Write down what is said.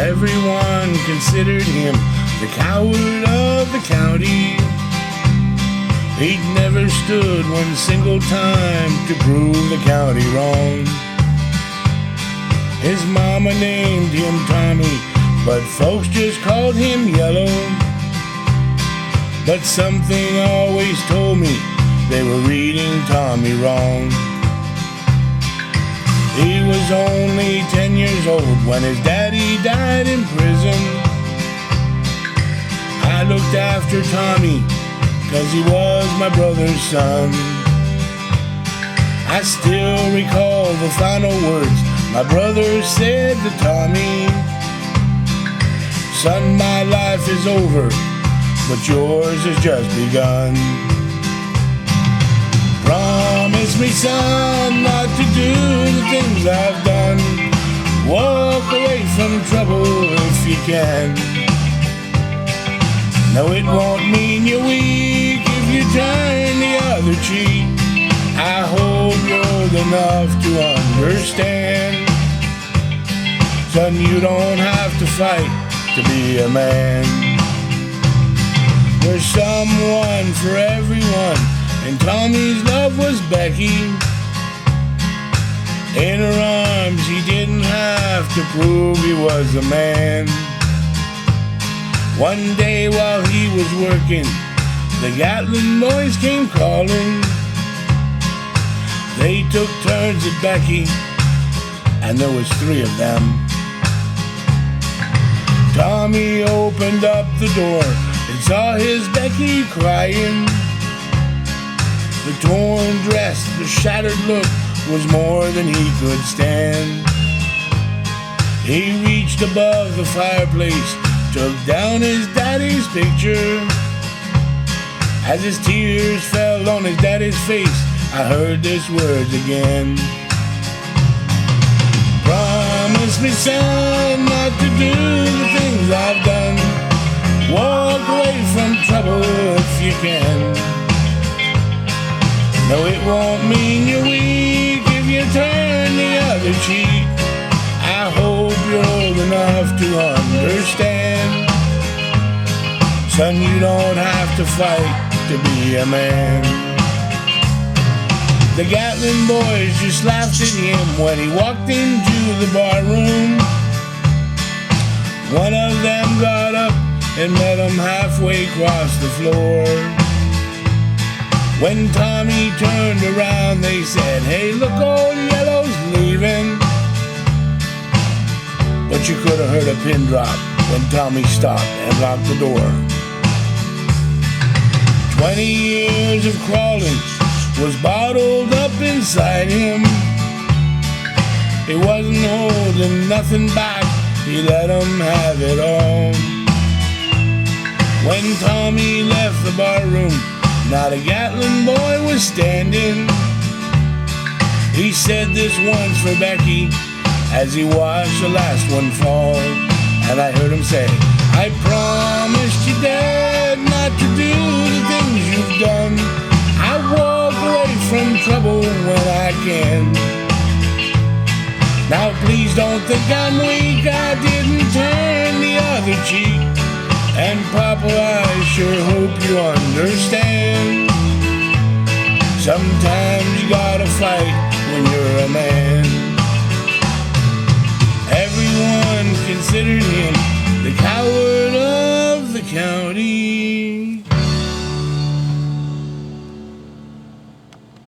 Everyone considered him the coward of the county. He'd never stood one single time to prove the county wrong. His mama named him Tommy, but folks just called him Yellow. But something always told me they were reading Tommy wrong. He was only 10 years old when his daddy died in prison. I looked after Tommy 'cause he was my brother's son. I still recall the final words my brother said to Tommy. Son, my life is over, but yours has just begun. Promise me, son, not to do the things I've done. Walk away from trouble if you can. No, it won't mean you're weak if you turn the other cheek. I hope you're old enough to understand. Son, you don't have to fight to be a man. There's someone for everyone, and Tommy's love was Becky. In her arms he didn't have to prove he was a man. One day while he was working, the Gatlin boys came calling. They took turns at Becky, and there was 3 of them. Tommy opened up the door and saw his Becky crying. The torn dress, the shattered look was more than he could stand. He reached above the fireplace, took down his daddy's picture. As his tears fell on his daddy's face, I heard these words again. Promise me, son, not to do the things I've done. Walk away from trouble if you can. No, it won't mean you're weak if you turn the other cheek. I hope you're old enough to understand. Son, you don't have to fight to be a man. The Gatlin boys just laughed at him when he walked into the bar room. One of them got up and met him halfway across the floor. When Tommy turned around, they said, "Hey, look, old Yellow's leaving." But you could have heard a pin drop when Tommy stopped and locked the door. 20 years of crawling was bottled up inside him. He wasn't holding nothing back, he let him have it all. When Tommy left the bar room, not a Gatlin boy was standing. He said this one's for Becky, as he watched the last one fall. And I heard him say, "I promised you, Dad, not to do the things you've done. I walk away from trouble when I can. Now please don't think I'm weak, I didn't turn the other cheek. And Papa, I sure hope you understand. Sometimes you gotta fight when you're a man." Everyone considered him the coward of the county.